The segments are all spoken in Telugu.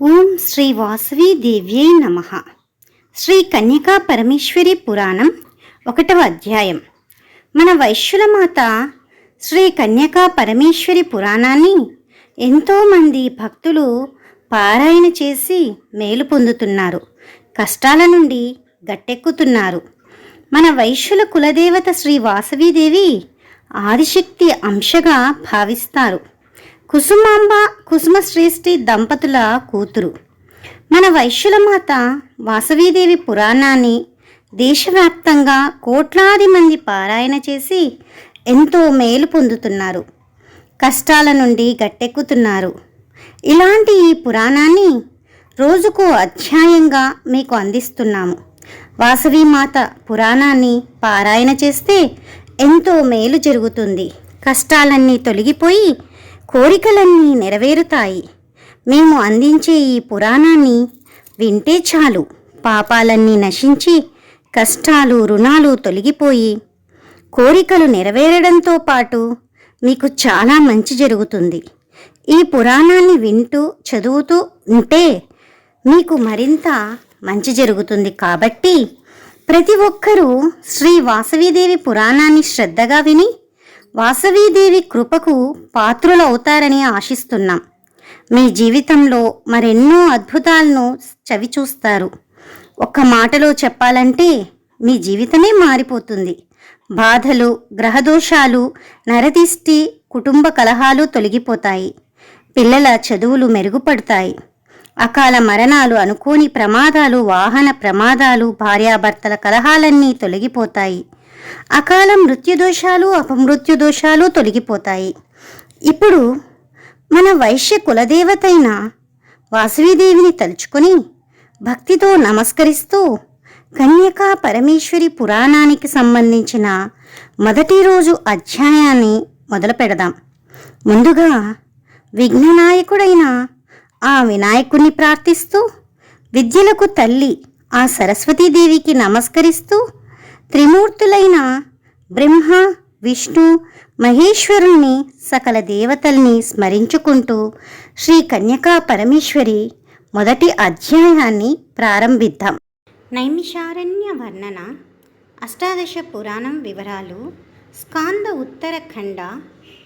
ఓం శ్రీ వాసవి దేవ్యై నమః. శ్రీ కన్యకా పరమేశ్వరి పురాణం 1వ అధ్యాయం. మన వైశ్యులమాత శ్రీ కన్యకా పరమేశ్వరి పురాణాన్ని ఎంతోమంది భక్తులు పారాయణ చేసి మేలు పొందుతున్నారు, కష్టాల నుండి గట్టెక్కుతున్నారు. మన వైశ్యుల కులదేవత శ్రీ వాసవీదేవి ఆదిశక్తి అంశగా భావిస్తారు. కుసుమాంబ కుసుమశ్రేష్ఠి దంపతుల కూతురు. మన వైశ్యులమాత వాసవీదేవి పురాణాన్ని దేశవ్యాప్తంగా కోట్లాది మంది పారాయణ చేసి ఎంతో మేలు పొందుతున్నారు, కష్టాల నుండి గట్టెక్కుతున్నారు. ఇలాంటి ఈ పురాణాన్ని రోజుకో అధ్యాయంగా మీకు అందిస్తున్నాము. వాసవీమాత పురాణాన్ని పారాయణ చేస్తే ఎంతో మేలు జరుగుతుంది, కష్టాలన్నీ తొలగిపోయి కోరికలన్నీ నెరవేరుతాయి. మేము అందించే ఈ పురాణాన్ని వింటే చాలు, పాపాలన్నీ నశించి కష్టాలు రుణాలు తొలగిపోయి కోరికలు నెరవేరడంతో పాటు మీకు చాలా మంచి జరుగుతుంది. ఈ పురాణాన్ని వింటూ చదువుతూ ఉంటే మీకు మరింత మంచి జరుగుతుంది. కాబట్టి ప్రతి ఒక్కరూ శ్రీ వాసవీదేవి పురాణాన్ని శ్రద్ధగా విని వాసవీదేవి కృపకు పాత్రులవుతారని ఆశిస్తున్నాం. మీ జీవితంలో మరెన్నో అద్భుతాలను చవిచూస్తారు. ఒక్క మాటలో చెప్పాలంటే మీ జీవితమే మారిపోతుంది. బాధలు, గ్రహదోషాలు, నరదిష్టి, కుటుంబ కలహాలు తొలగిపోతాయి. పిల్లల చదువులు మెరుగుపడతాయి. అకాల మరణాలు, అనుకోని ప్రమాదాలు, వాహన ప్రమాదాలు, భార్యాభర్తల కలహాలన్నీ తొలగిపోతాయి. అకాల మృత్యుదోషాలు, అపమృత్యుదోషాలు తొలగిపోతాయి. ఇప్పుడు మన వైశ్య కులదేవతైన వాసవీదేవిని తలుచుకొని భక్తితో నమస్కరిస్తూ కన్యకా పరమేశ్వరి పురాణానికి సంబంధించిన మొదటి రోజు అధ్యాయాన్ని మొదలు పెడదాం. ముందుగా విఘ్ననాయకుడైన ఆ వినాయకుడిని ప్రార్థిస్తూ, విద్యలకు తల్లి ఆ సరస్వతీదేవికి నమస్కరిస్తూ, త్రిమూర్తులైన బ్రహ్మ, విష్ణు, మహేశ్వరుణ్ణి, సకల దేవతల్ని స్మరించుకుంటూ శ్రీ కన్యకా పరమేశ్వరి మొదటి అధ్యాయాన్ని ప్రారంభిద్దాం. నైమిషారణ్య వర్ణన, అష్టాదశ పురాణం వివరాలు, స్కాంద ఉత్తరఖండ,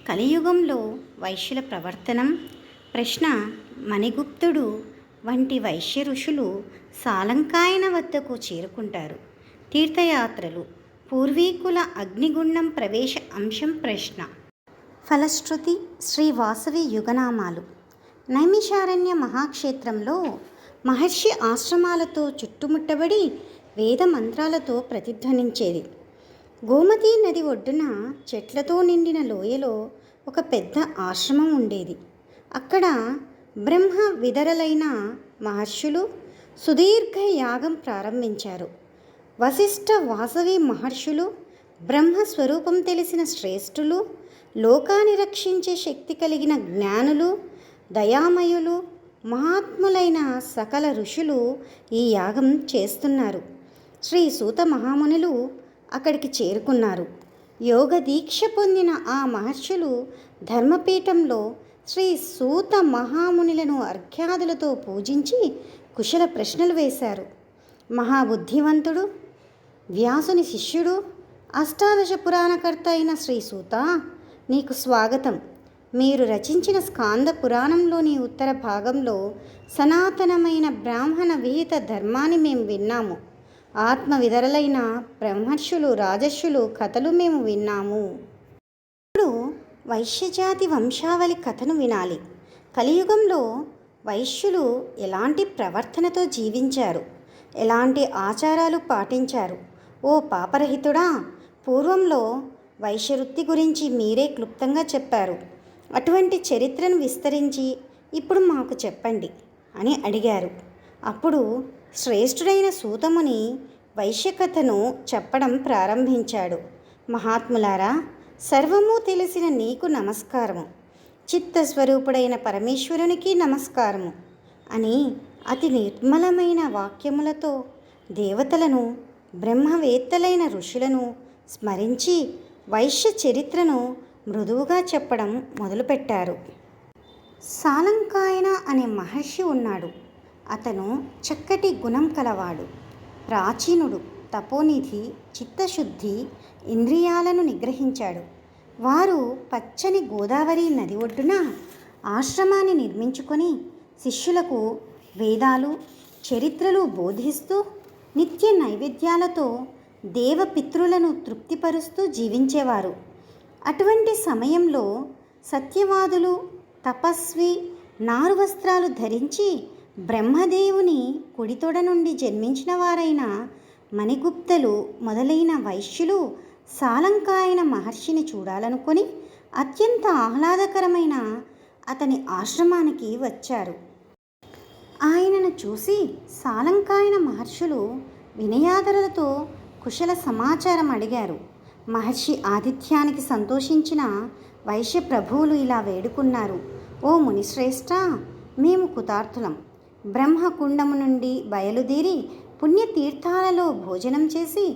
కలియుగంలో వైశ్యుల ప్రవర్తనం, ప్రశ్న, మణిగుప్తుడు వంటి వైశ్య ఋషులు సాలంకాయన వద్దకు చేరుకుంటారు. తీర్థయాత్రలు, పూర్వీకుల అగ్నిగుండం ప్రవేశ అంశం, ప్రశ్న, ఫలశ్రుతి, శ్రీ వాసవి యుగనామాలు. నైమిషారణ్య మహాక్షేత్రంలో మహర్షి ఆశ్రమాలతో చుట్టుముట్టబడి వేద మంత్రాలతో ప్రతిధ్వనించేది. గోమతీ నది ఒడ్డున చెట్లతో నిండిన లోయలో ఒక పెద్ద ఆశ్రమం ఉండేది. అక్కడ బ్రహ్మ విదరలైన మహర్షులు సుదీర్ఘ యాగం ప్రారంభించారు. వశిష్ఠ వాసవి మహర్షులు బ్రహ్మస్వరూపం తెలిసిన శ్రేష్ఠులు, లోకాన్ని రక్షించే శక్తి కలిగిన జ్ఞానులు, దయామయులు, మహాత్ములైన సకల ఋషులు ఈ యాగం చేస్తున్నారు. శ్రీ సూత మహామునులు అక్కడికి చేరుకున్నారు. యోగ దీక్ష పొందిన ఆ మహర్షులు ధర్మపీఠంలో శ్రీ సూత మహామునులను అర్ఘ్యాదులతో పూజించి కుశల ప్రశ్నలు వేశారు. మహాబుద్ధివంతుడు, వ్యాసుని శిష్యుడు, అష్టాదశ పురాణకర్త అయిన శ్రీ సూత, నీకు స్వాగతం. మీరు రచించిన స్కాంద పురాణంలోని ఉత్తర భాగంలో సనాతనమైన బ్రాహ్మణ విహిత ధర్మాన్ని మేము విన్నాము. ఆత్మవిదరలైన బ్రహ్మర్షులు, రాజర్షులు కథలు మేము విన్నాము. ఇప్పుడు వైశ్యజాతి వంశావళి కథను వినాలి. కలియుగంలో వైశ్యులు ఎలాంటి ప్రవర్తనతో జీవించారు, ఎలాంటి ఆచారాలు పాటించారు? ఓ పాపరహితుడా, పూర్వంలో వైశ్యవృత్తి గురించి మీరే క్లుప్తంగా చెప్పారు. అటువంటి చరిత్రను విస్తరించి ఇప్పుడు మాకు చెప్పండి అని అడిగారు. అప్పుడు శ్రేష్ఠుడైన సూతముని వైశ్యకథను చెప్పడం ప్రారంభించాడు. మహాత్ములారా, సర్వము తెలిసిన నీకు నమస్కారము, చిత్తస్వరూపుడైన పరమేశ్వరునికి నమస్కారము అని అతి నిర్మలమైన వాక్యములతో దేవతలను, బ్రహ్మవేత్తలైన ఋషులను స్మరించి వైశ్య చరిత్రను మృదువుగా చెప్పడం మొదలుపెట్టారు. సాలంకాయన అనే మహర్షి ఉన్నాడు. అతను చక్కటి గుణం కలవాడు, ప్రాచీనుడు, తపోనిధి, చిత్తశుద్ధి, ఇంద్రియాలను నిగ్రహించాడు. వారు పచ్చని గోదావరి నది ఒడ్డున ఆశ్రమాన్ని నిర్మించుకొని శిష్యులకు వేదాలు, చరిత్రలు బోధిస్తూ నిత్య నైవేద్యాలతో దేవపితృలను తృప్తిపరుస్తూ జీవించేవారు. అటువంటి సమయంలో సత్యవాదులు, తపస్వి, నారు వస్త్రాలు ధరించి బ్రహ్మదేవుని కుడితొడ నుండి జన్మించిన వారైన మణిగుప్తలు మొదలైన వైశ్యులు సాలంకాయన మహర్షిని చూడాలనుకొని అత్యంత ఆహ్లాదకరమైన అతని ఆశ్రమానికి వచ్చారు. ఆయనను చూసి సాలంకాయన మహర్షులు వినయాదరలతో కుశల సమాచారం అడిగారు. మహర్షి ఆతిథ్యానికి సంతోషించిన వైశ్య ప్రభువులు ఇలా వేడుకున్నారు: ఓ మునిశ్రేష్ఠ, మేము కృతార్థులం. బ్రహ్మకుండము నుండి బయలుదేరి పుణ్యతీర్థాలలో భోజనం చేసి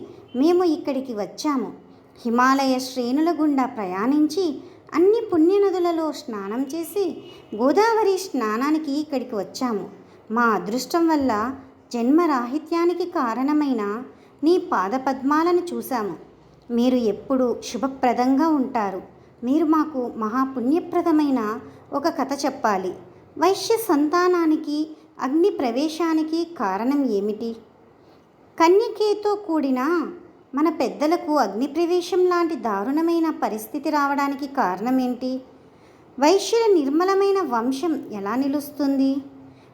మేము ఇక్కడికి వచ్చాము. హిమాలయ శ్రేణుల గుండా ప్రయాణించి అన్ని పుణ్యనదులలో స్నానం చేసి గోదావరి స్నానానికి ఇక్కడికి వచ్చాము. మా అదృష్టం వల్ల జన్మరాహిత్యానికి కారణమైన నీ పాదపద్మాలను చూశాము. మీరు ఎప్పుడు శుభప్రదంగా ఉంటారు. మీరు మాకు మహాపుణ్యప్రదమైన ఒక కథ చెప్పాలి. వైశ్య సంతానానికి అగ్ని ప్రవేశానికి కారణం ఏమిటి? కన్యకేతో కూడిన మన పెద్దలకు అగ్నిప్రవేశం లాంటి దారుణమైన పరిస్థితి రావడానికి కారణం ఏంటి? వైశ్యుల నిర్మలమైన వంశం ఎలా నిలుస్తుంది?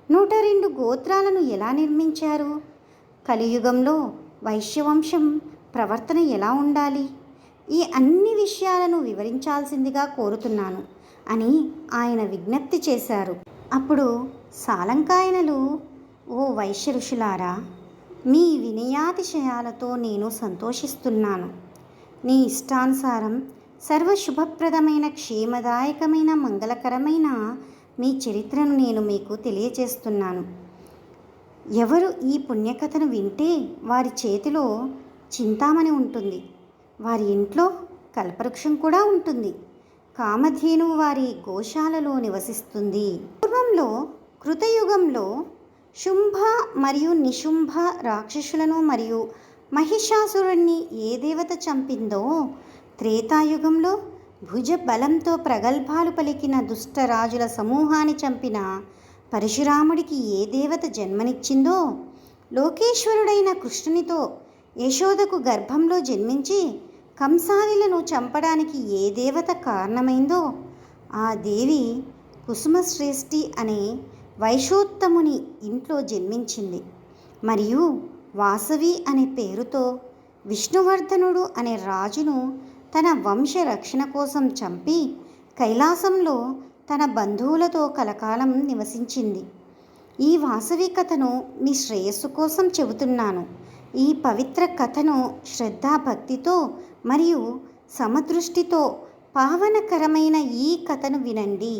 102 గోత్రాలను ఎలా నిర్మించారు? కలియుగంలో వైశ్యవంశం ప్రవర్తన ఎలా ఉండాలి? ఈ అన్ని విషయాలను వివరించాల్సిందిగా కోరుతున్నాను అని ఆయన విజ్ఞప్తి చేశారు. అప్పుడు సాలంకాయనలు: ఓ వైశ్య ఋషులారా, మీ వినయాతిశయాలతో నేను సంతోషిస్తున్నాను. నీ ఇష్టానుసారం సర్వశుభప్రదమైన, క్షేమదాయకమైన, మంగళకరమైన మీ చరిత్రను నేను మీకు తెలియజేస్తున్నాను. ఎవరు ఈ పుణ్యకథను వింటే వారి చేతిలో చింతామణి ఉంటుంది, వారి ఇంట్లో కల్పవృక్షం కూడా ఉంటుంది, కామధేనువు వారి గోశాలలో నివసిస్తుంది. పూర్వంలో కృతయుగంలో శుంభ మరియు నిశుంభ రాక్షసులను మరియు మహిషాసురుణ్ణి ఏ దేవత చంపిందో, త్రేతాయుగంలో భుజ బలంతో ప్రగల్భాలు పలికిన దుష్టరాజుల సమూహాన్ని చంపిన పరశురాముడికి ఏ దేవత జన్మనిచ్చిందో, లోకేశ్వరుడైన కృష్ణునితో యశోదకు గర్భంలో జన్మించి కంసాదులను చంపడానికి ఏ దేవత కారణమైందో ఆ దేవి కుసుమశ్రేష్ఠి అనే వైశోత్తముని ఇంట్లో జన్మించింది. మరియు వాసవి అనే పేరుతో విష్ణువర్ధనుడు అనే రాజును తన వంశ రక్షణ కోసం చంపి కైలాసంలో తన బంధువులతో కలకాలం నివసించింది. ఈ వాసవి కథను మీ శ్రేయస్సు కోసం చెబుతున్నాను. ఈ పవిత్ర కథను శ్రద్ధాభక్తితో మరియు సమదృష్టితో పావనకరమైన ఈ కథను వినండి.